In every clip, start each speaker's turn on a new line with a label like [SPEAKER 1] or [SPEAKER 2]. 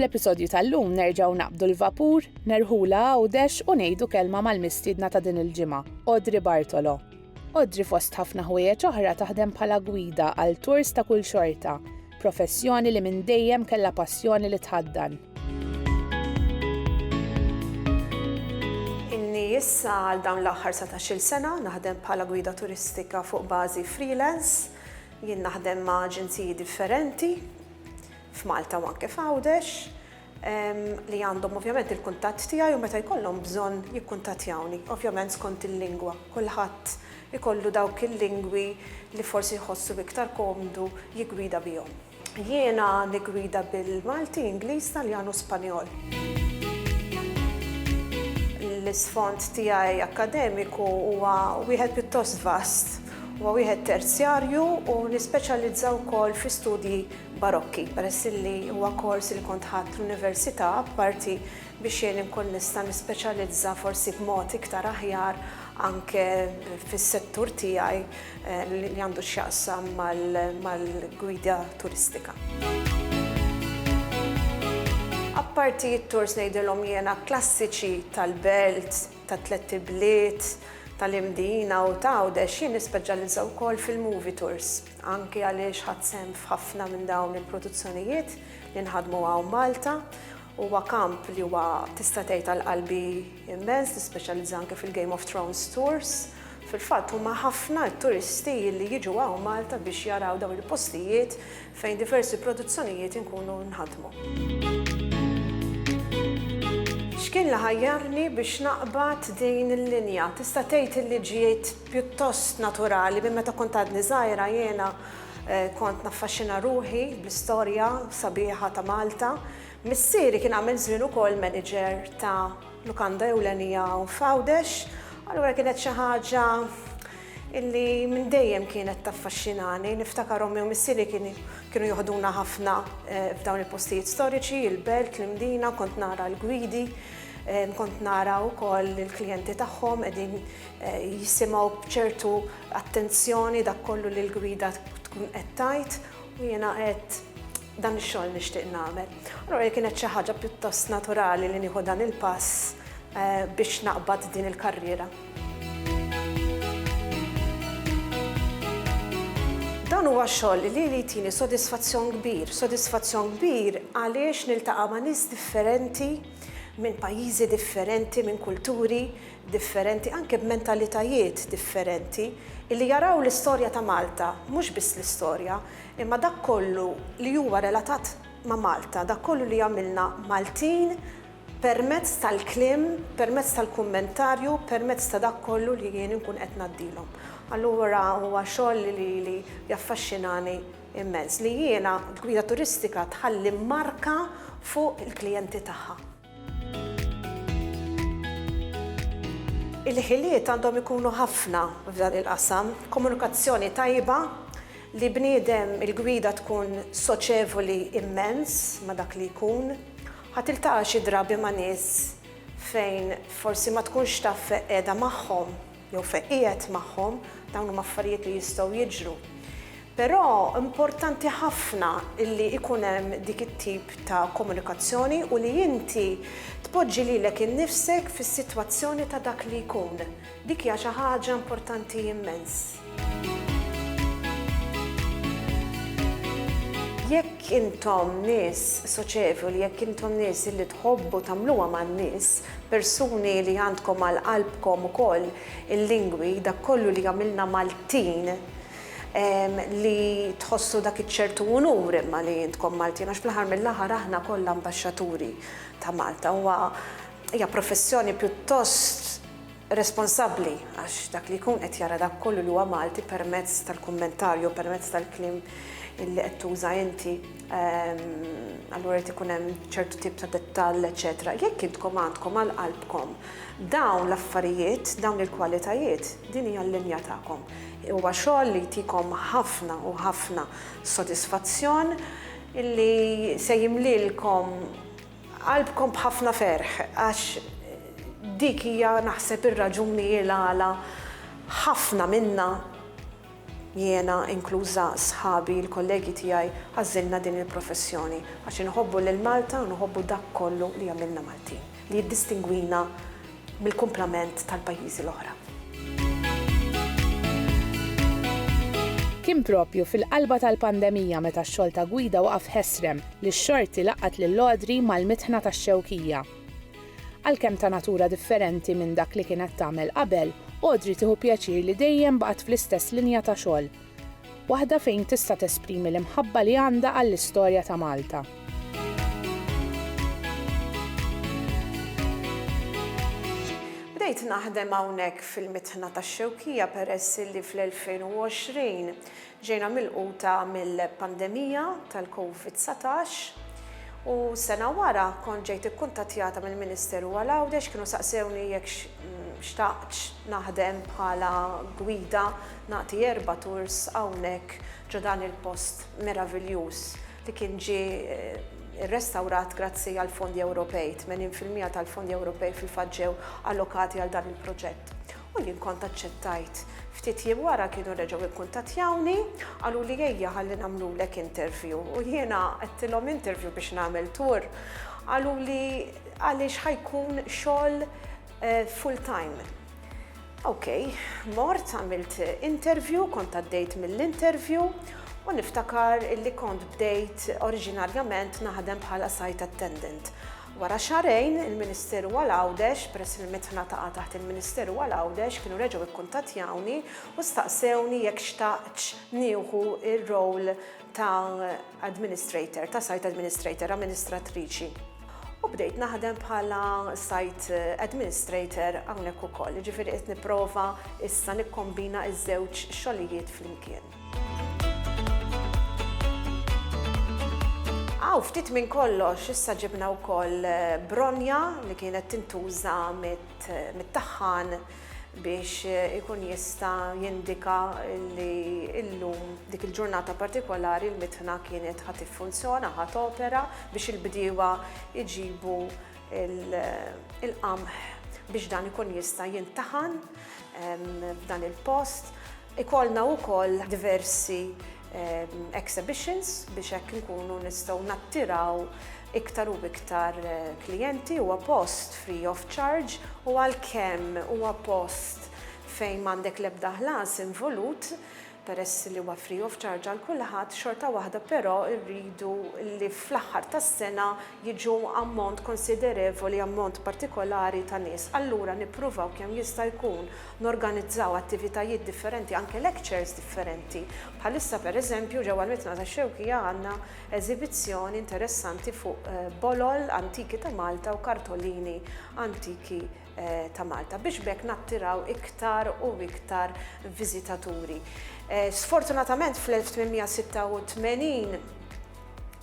[SPEAKER 1] Fl-episodju tal-lum nerġgħu naqbdu l-vapur, nerħula Għawdex u ngħidu kelma mal-mistiedna ta' din il-ġimgħa, Audrey Bartolo. Audrey fost ħafna ħwejjeġ oħra taħdem bħala gwida għal tours ta' kull xorta, professjoni li minn dejjem kellha passjoni li tħaddan.
[SPEAKER 2] Inni issa għal dawn l-aħħar 17-il sena naħdem bħala gwida turistika fuq bażi freelance, jien naħdem ma' aġenziji differenti f'Malta u anke f'Għawdex li għandhom ovvjament il-kuntatt tiegħi u meta jkollhom bżonn jikkuntattjawni, ovvjament skont il-lingwa. Kulħadd ikollu dawk il-lingwi li forsi jħossu iktar komdu jiggwida bihom. Jiena nigwida bil-Malti, Ingliż, Taljan u Spanjol. L-isfond tiegħi akademiku huwa wieħed pjuttost vast. Huwa wieħed terzjarju u nispeċjalizza wkoll fi studji barokki, peress li huwa kors li kont ħadd l-università apparti biex jien inkun nista' nispeċjalizza forsi b'mod iktar aħjar anke fis-settur tiegħi li għandu x'jaqsam mal-gwida turistika. Apparti t-tours ngħidilhom jiena klassiċi tal-Belt, tat-Tlet Bliet, tal-Imdina u ta' Għawdex jien nispeċjalizza wkoll fil-movie tours, anke għaliex ħadd sehem f'ħafna minn dawn il-produzzjonijiet li nħadmu hawn Malta. Huwa kamp li huwa tista' tgħid tal-qalbi immens, nispeċjalizza anke fil-Game of Thrones tours. Fil-fatt huma ħafna t-turisti li jiġu hawn Malta biex jaraw dawn il-postijiet fejn diversi produzzjonijiet inkunu nħadmu. X'kien li ħajjarni biex naqbad din il-linja. Tista' tgħid li ġiet pjuttost naturali minn meta kont għadni żgħira jiena kont naffaxxina ruħi bl-istorja sabiħa ta' Malta. Missieri kien għamel żmien ukoll manager ta' lukanda ewlenija u f'Għawdex, allura kienet xi ħaġa illi minn dejjem kienet taffaxxinani. Niftakar ommi u missieri kienu joħduna ħafna f'dawn il-postijiet storiċi, il-Belt, l-Imdina, kont nara l-gwidi. Kont nara wkoll il-klijenti tagħhom qegħdin jisimgħu b'ċertu attenzjoni dak kollu li l-gwida tkun qed tgħid u jiena qed dan ix-xogħol nixtieq nagħmel. Allura kienet xi ħaġa pjuttost naturali li nieħu dan il-pass biex naqbad din il-karriera. Dan huwa xogħol li jtini sodisfazzjon kbir għaliex niltaqa' ma' nies differenti minn pajjiżi differenti, minn kulturi differenti, anke b'mentalitajiet differenti, illi jaraw l-istorja ta' Malta, mhux biss l-istorja, imma dak kollu li huwa relatat ma' Malta, dak kollu li għamilna Maltin permezz tal-kliem, permezz tal-kummentarju, permezz ta' dak kollu li jien inkun qed ngħaddilhom. Allura huwa xogħol li jaffaxxinani immens li jiena l-gwida turistika tħalli marka fuq il-klijenti tagħha. Il-ħiliet għandhom ikunu ħafna f'dan il-qasam, komunikazzjoni tajba li bniedem il-gwida tkun soċevoli immens ma' dak li jkun, ħatiltaqa' xi drabi ma' nies fejn forsi ma tkunx taf qiegħda magħhom jew fejn qiegħed magħhom, dawn huma affarijiet li jistgħu jiġru. Però importanti ħafna illi ikun hemm dik it-tip ta' komunikazzjoni u li inti tpoġġi lilek innifsek fis-sitwazzjoni ta' dak li jkun. Dik hija xi ħaġa importanti immens. Jekk intom nies soċevoli, jekk intom nies illi tħobbu tagħmluha man-nies, persuni li għandkom għal qalbkom ukoll il-lingwi, dak kollu li għamilna Maltin, li tħossu dak iċ-ċertu unur imma li jintkom Maltin, għax fl-aħħar mill-aħħar aħna kollha ambaxxaturi ta' Malta. Hija professjoni pjuttost responsabbli għax dak li jkun qed jara dak kollu li huwa Malti permezz tal-kummentarju, permezz tal-kliem illi qed tuża inti, allura qed ikun hemm ċertu tip ta' dettall, eċetera. Jekk intkom għandkom għal qalbkom dawn l-affarijiet, dawn il-kwalitajiet, din hija l-linja tagħkom. Huwa xogħol li jtikom ħafna u ħafna sodisfazzjon illi se jimlilkom qalbkom b'ħafna ferħ għax dik hija naħseb ir-raġuni għala ħafna minna jiena inkluża sħabi, l-kollegi tiegħi għażilna din il-professjoni għax inħobbu lil Malta u nħobbu dak kollu li għamilna Maltin, li jiddistingwina mill-kumplament tal-pajjiżi l-oħra.
[SPEAKER 1] Kien propju fil-qalba tal-pandemija meta x-xogħol ta' gwida waqaf ħesrem li x-xorti laqgħet lill-Audrey mal-mitħna tax-Xewkija. Għalkemm ta' natura differenti minn dak li kienet tagħmel qabel, Audrey tieħu pjaċir li dejjem baqgħet fl-istess linja ta' xogħol. Waħda fejn tista' tesprimi l-imħabba li għandha għall-istorja ta' Malta.
[SPEAKER 2] Bdejt naħdem hawnhekk fil-mitħna tax-Xewkija peress li fl-2020 ġejna milquta mill-pandemija tal-COVID-19 u sena wara kont ġejt ikkuntattjata mill-Ministeru għal-Għawdex kienu saqsewni jekk xtaqtx naħdem bħala gwida nagħti 4 tours hawnhekk ġo dan il-post meravigliuż li kien ir-restawrat grazzi għal fondi Ewropej, 80% tal-fondi Ewropej fil-fatt ġew allokati għal dan il-proġett. U jien kont aċċettajt. Ftit jiem wara kienu reġgħu ikkuntattjawni, qalu li ejja ħalli nagħmlulek interview. U jiena għedtilhom interview biex nagħmel tour. Qalu li għaliex ħajkun xogħol full time. Okay, mort għamilt interview, kont għaddejt mill-interview, u niftakar illi kont bdejt oriġinarjament naħdem bħala site attendant. Wara xarejn il-Ministeru għal-Għawdex, peress il-mitħna taqa' taħt il-Ministeru għal-Għawdex, kienu reġgħu ikkuntattjawni u staqsewni jekk xtaqx nieħu ir-rol ta' administrator, ta' site administrator, amministratriċi. U bdejt naħdem bħala site administrator hawnhekk ukoll, ġifieri qed nipprova issa nikkombina ż-żewġ xogħlijiet flimkien. Ftit minn kollox, issa ġibna wkoll bronja li kienet tintuża mit-taħħan biex ikun jista' jindika li illum dik il-ġurnata partikolari l-mitħna kienet ħadd tiffunzjona, ħadd opera biex il-bdiewa jġibu il-qamħ biex dan ikun jista' jintaħan f'dan il-post. Ikollna wkoll diversi exhibitions biex hekk nkunu nistgħu nattiraw iktar u iktar klijenti. Huwa post free of charge u għalkemm huwa post fejn m'għandek l-ebda ħlas involut peress li huwa free of charge għal kulħadd, xorta waħda però rridu li fl-aħħar tas-sena jiġu ammont konsiderevoli, ammont partikolari ta' nies. Allura nippruvaw kemm jista' jkun norganizzaw attivitajiet differenti, anke lectures differenti. Bħalissa pereżempju ġewwa l-Mitħna tax-Xewkija għandna eżibizzjoni interessanti fuq bolol antiki ta' Malta u kartolini antiki ta' Malta biex bekk nattiraw iktar u iktar viżitaturi. Sfortunatament fl-1886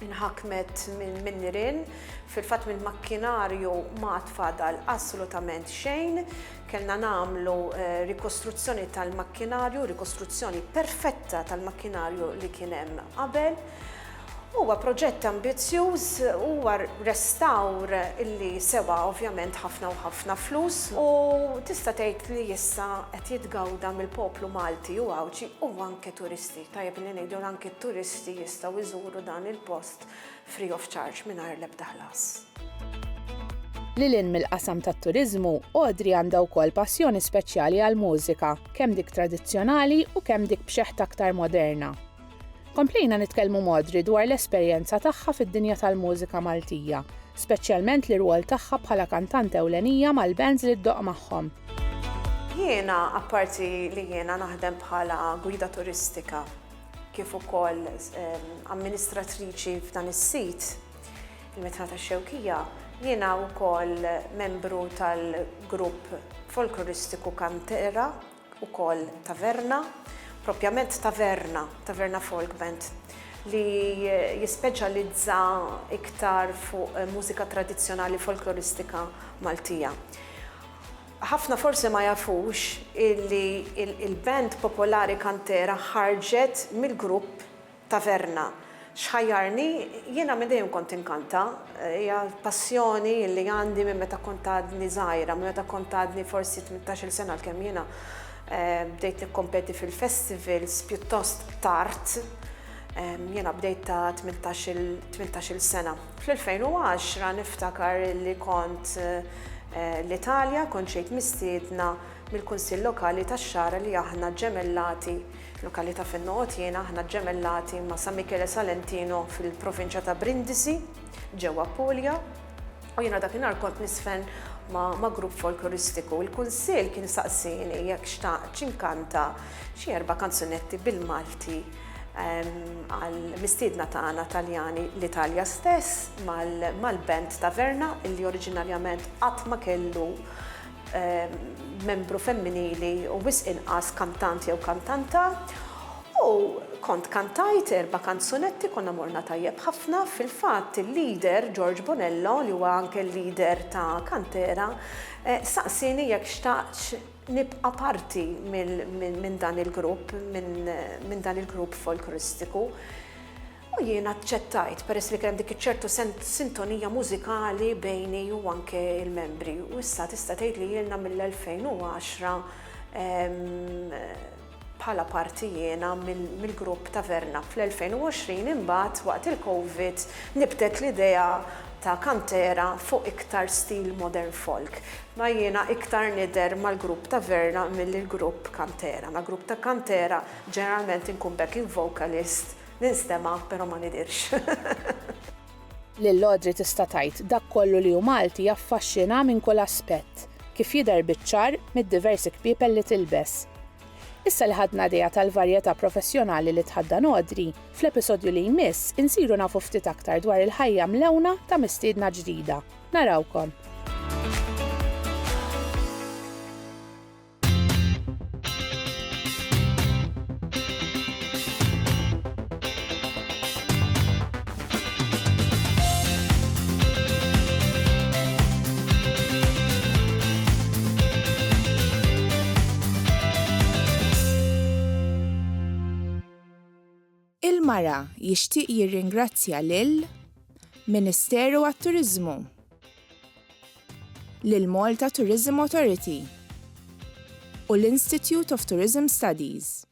[SPEAKER 2] inħakmet minn nirien, fil-fatt minn makkinarju ma tfadal assolutament xejn, kellna nagħmlu rikostruzzjoni tal-makkinarju, rikostruzzjoni perfetta tal-makkinarju li kien hemm qabel. Huwa proġett ambizzjuż, huwa restawr illi sewa ovvjament ħafna u ħafna flus u tista' tgħid li issa qed jitgawda mill-poplu Malti u Għawġi u anke turisti. Tajjeb li ngħidu anke turisti jistgħu jżuru dan il-post free of charge mingħajr l-ebda ħlas.
[SPEAKER 1] Lilin mill-qasam tat-turiżmu, Audrey għandha wkoll passjoni speċjali għall-mużika, kemm dik tradizzjonali u kemm dik b'xeħta aktar moderna. Komplejna nitkellmu Audrey dwar l-esperjenza tagħha fid-dinja tal-mużika Maltija, speċjalment l-irwol tagħha bħala kantant ewlenija mal-bands li ddoq magħhom.
[SPEAKER 2] Jiena apparti li jiena naħdem bħala gwida turistika kif ukoll amministratriċi f'dan is-sit il-Mitħna tax-Xewkija, jiena wkoll membru tal-grupp folkloristiku Kantera ukoll Taverna, propjament Taverna Folk Band, li jispeċjalizza iktar fuq mużika tradizzjonali folkloristika Maltija. Ħafna forsi ma jafux illi il-band popolari Kantera ħarġet mill-grupp Taverna. Xħajjarni, jiena minn dejjem kont inkanta, hija passjoni li għandi minn meta kont għadni żgħira, minn meta kont għadni forsi 18-il sena kemm jiena bdejt nikkompeti fil-festivals pjuttost tard. Jiena bdejt ta' 18 sena. Fl-2010 niftakar li kont l-Italja, kont ġejt mistiedna mill-Kunsill Lokali tax-Xara li aħna ġemellati, lokalità fin-Noqgħod jiena aħna ġemellati ma' San Michele Salentino fil-provinċja ta' Brindisi, ġewwa Puglia, u jiena dakinhar kont nisfen ma' grupp folkloristiku. Il-Kunsill kien saqsini jekk xtaqt xinkanta xi 4 kanzunetti bil-Malti għal-mistiedna tagħna Taljani l-Italja stess mal-band Taverna illi oriġinarjament qatt ma kellu membru femminili u wisq inqas kantant jew kantanta. U kont kantajt 4 kanzunetti, konna morna tajjeb ħafna. Fil-fatt il-lider George Bonello, li huwa anke l-lider ta' Kantera, saqsini jekk xtaqx nibqa' parti minn dan il-grupp, minn dan il-grupp folkloristiku. U jiena aċċettajt, peress li kien dik ċertu sintonija mużikali bejni u anke il-membri. U issa tista' tgħid li jiena mill-2010 bħala parti jiena mill-grupp Taverna. Fl-2020 imbagħad waqt il-Covid nibdet l-idea ta' Kantera fuq iktar stil modern folk. Ma jiena iktar nidher mal-grupp Taverna mill-grupp Kantera. Ma' grupp ta' Kantera ġeneralment inkun backing vocalist, ninstema' però ma nidirx.
[SPEAKER 1] Lill-Audrey tista' tgħid dak kollu li hu Malti jaffaxxina minn kull aspett, kif jidher biċ-ċar mid-diversi kpiepel li tilbes. Issa li ħadna idea tal-varjetà professjonali li tħaddan Audrey, fl-episodju li jmiss insiru nafu ftit aktar dwar il-ħajja mlewna ta' mistiedna ġdida. Narawkom. Il-mara jixtieq jirringrazzja lil Ministeru għat-Turiżmu, lil Malta Tourism Authority u l-Institute of Tourism Studies.